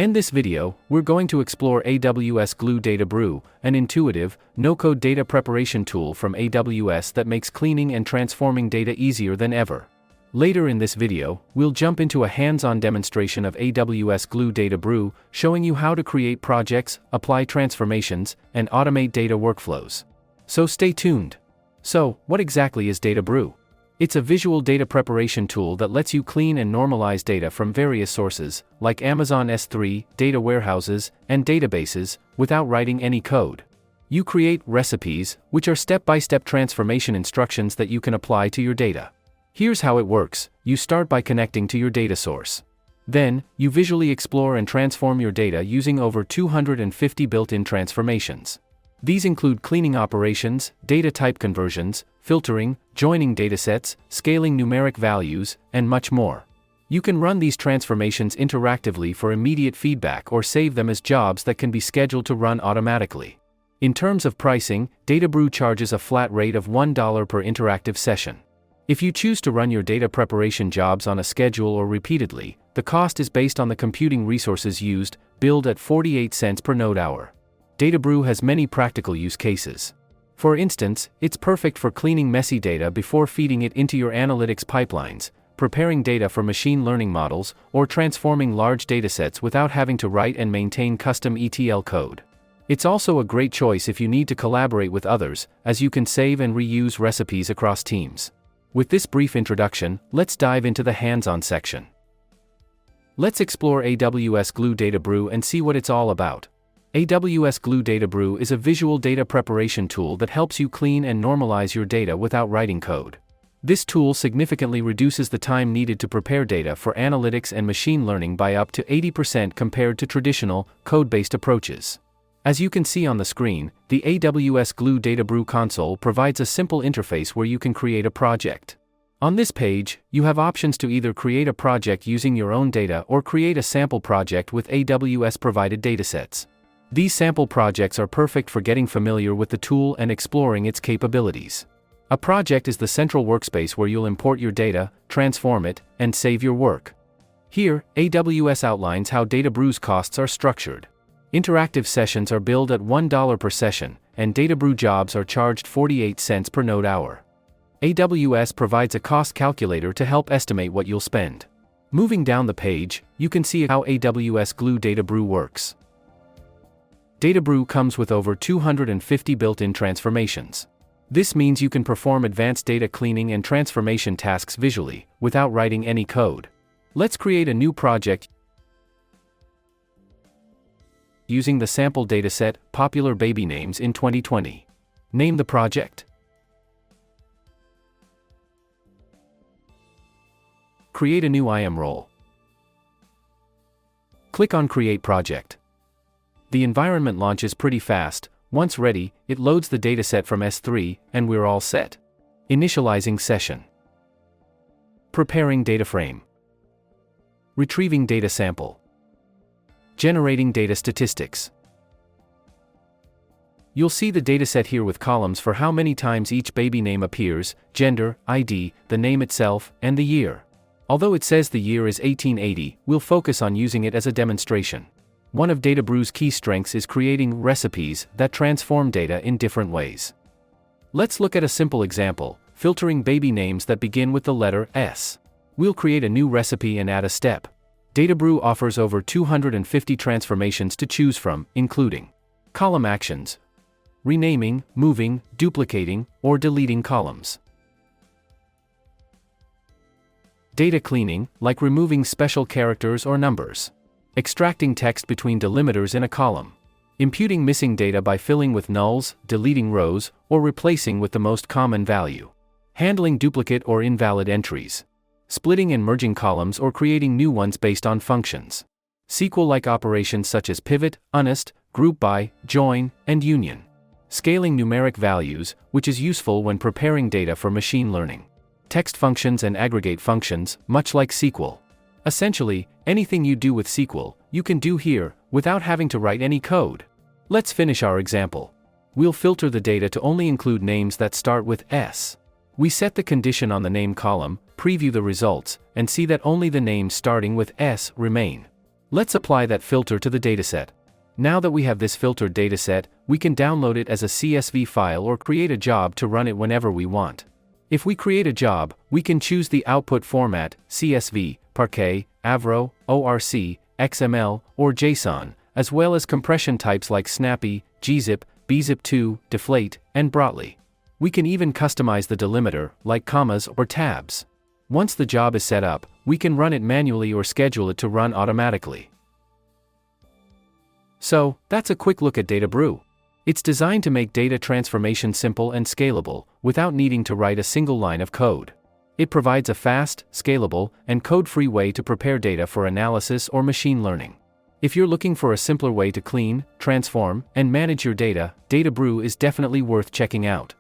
In this video, we're going to explore AWS Glue DataBrew, an intuitive, no-code data preparation tool from AWS that makes cleaning and transforming data easier than ever. Later in this video, we'll jump into a hands-on demonstration of AWS Glue DataBrew, showing you how to create projects, apply transformations, and automate data workflows. So stay tuned. So, what exactly is DataBrew? It's a visual data preparation tool that lets you clean and normalize data from various sources, like Amazon S3, data warehouses, and databases, without writing any code. You create recipes, which are step-by-step transformation instructions that you can apply to your data. Here's how it works. You start by connecting to your data source. Then, you visually explore and transform your data using over 250 built-in transformations. These include cleaning operations, data type conversions, filtering, joining datasets, scaling numeric values, and much more. You can run these transformations interactively for immediate feedback or save them as jobs that can be scheduled to run automatically. In terms of pricing, DataBrew charges a flat rate of $1 per interactive session. If you choose to run your data preparation jobs on a schedule or repeatedly, the cost is based on the computing resources used, billed at 48 cents per node hour. DataBrew has many practical use cases. For instance, it's perfect for cleaning messy data before feeding it into your analytics pipelines, preparing data for machine learning models, or transforming large datasets without having to write and maintain custom ETL code. It's also a great choice if you need to collaborate with others, as you can save and reuse recipes across teams. With this brief introduction, let's dive into the hands-on section. Let's explore AWS Glue DataBrew and see what it's all about. AWS Glue DataBrew is a visual data preparation tool that helps you clean and normalize your data without writing code. This tool significantly reduces the time needed to prepare data for analytics and machine learning by up to 80% compared to traditional, code-based approaches. As you can see on the screen, the AWS Glue DataBrew console provides a simple interface where you can create a project. On this page, you have options to either create a project using your own data or create a sample project with AWS-provided datasets. These sample projects are perfect for getting familiar with the tool and exploring its capabilities. A project is the central workspace where you'll import your data, transform it, and save your work. Here, AWS outlines how DataBrew's costs are structured. Interactive sessions are billed at $1 per session, and DataBrew jobs are charged 48 cents per node hour. AWS provides a cost calculator to help estimate what you'll spend. Moving down the page, you can see how AWS Glue DataBrew works. DataBrew comes with over 250 built-in transformations. This means you can perform advanced data cleaning and transformation tasks visually, without writing any code. Let's create a new project using the sample dataset, Popular Baby Names in 2020. Name the project. Create a new IAM role. Click on Create Project. The environment launches pretty fast. Once ready, it loads the dataset from S3, and we're all set. Initializing session. Preparing data frame. Retrieving data sample. Generating data statistics. You'll see the dataset here with columns for how many times each baby name appears, gender, ID, the name itself, and the year. Although it says the year is 1880, we'll focus on using it as a demonstration. One of DataBrew's key strengths is creating recipes that transform data in different ways. Let's look at a simple example, filtering baby names that begin with the letter S. We'll create a new recipe and add a step. DataBrew offers over 250 transformations to choose from, including column actions, renaming, moving, duplicating, or deleting columns. Data cleaning, like removing special characters or numbers. Extracting text between delimiters in a column. Imputing missing data by filling with nulls, deleting rows, or replacing with the most common value. Handling duplicate or invalid entries. Splitting and merging columns or creating new ones based on functions. SQL-like operations such as pivot, unist, group by, join, and union. Scaling numeric values, which is useful when preparing data for machine learning. Text functions and aggregate functions, much like SQL. Essentially, anything you do with SQL, you can do here, without having to write any code. Let's finish our example. We'll filter the data to only include names that start with S. We set the condition on the name column, preview the results, and see that only the names starting with S remain. Let's apply that filter to the dataset. Now that we have this filtered dataset, we can download it as a CSV file or create a job to run it whenever we want. If we create a job, we can choose the output format, CSV, Parquet, Avro, ORC, XML, or JSON, as well as compression types like Snappy, gzip, bzip2, deflate, and brotli. We can even customize the delimiter, like commas or tabs. Once the job is set up, we can run it manually or schedule it to run automatically. So, that's a quick look at DataBrew. It's designed to make data transformation simple and scalable, without needing to write a single line of code. It provides a fast, scalable, and code-free way to prepare data for analysis or machine learning. If you're looking for a simpler way to clean, transform, and manage your data, DataBrew is definitely worth checking out.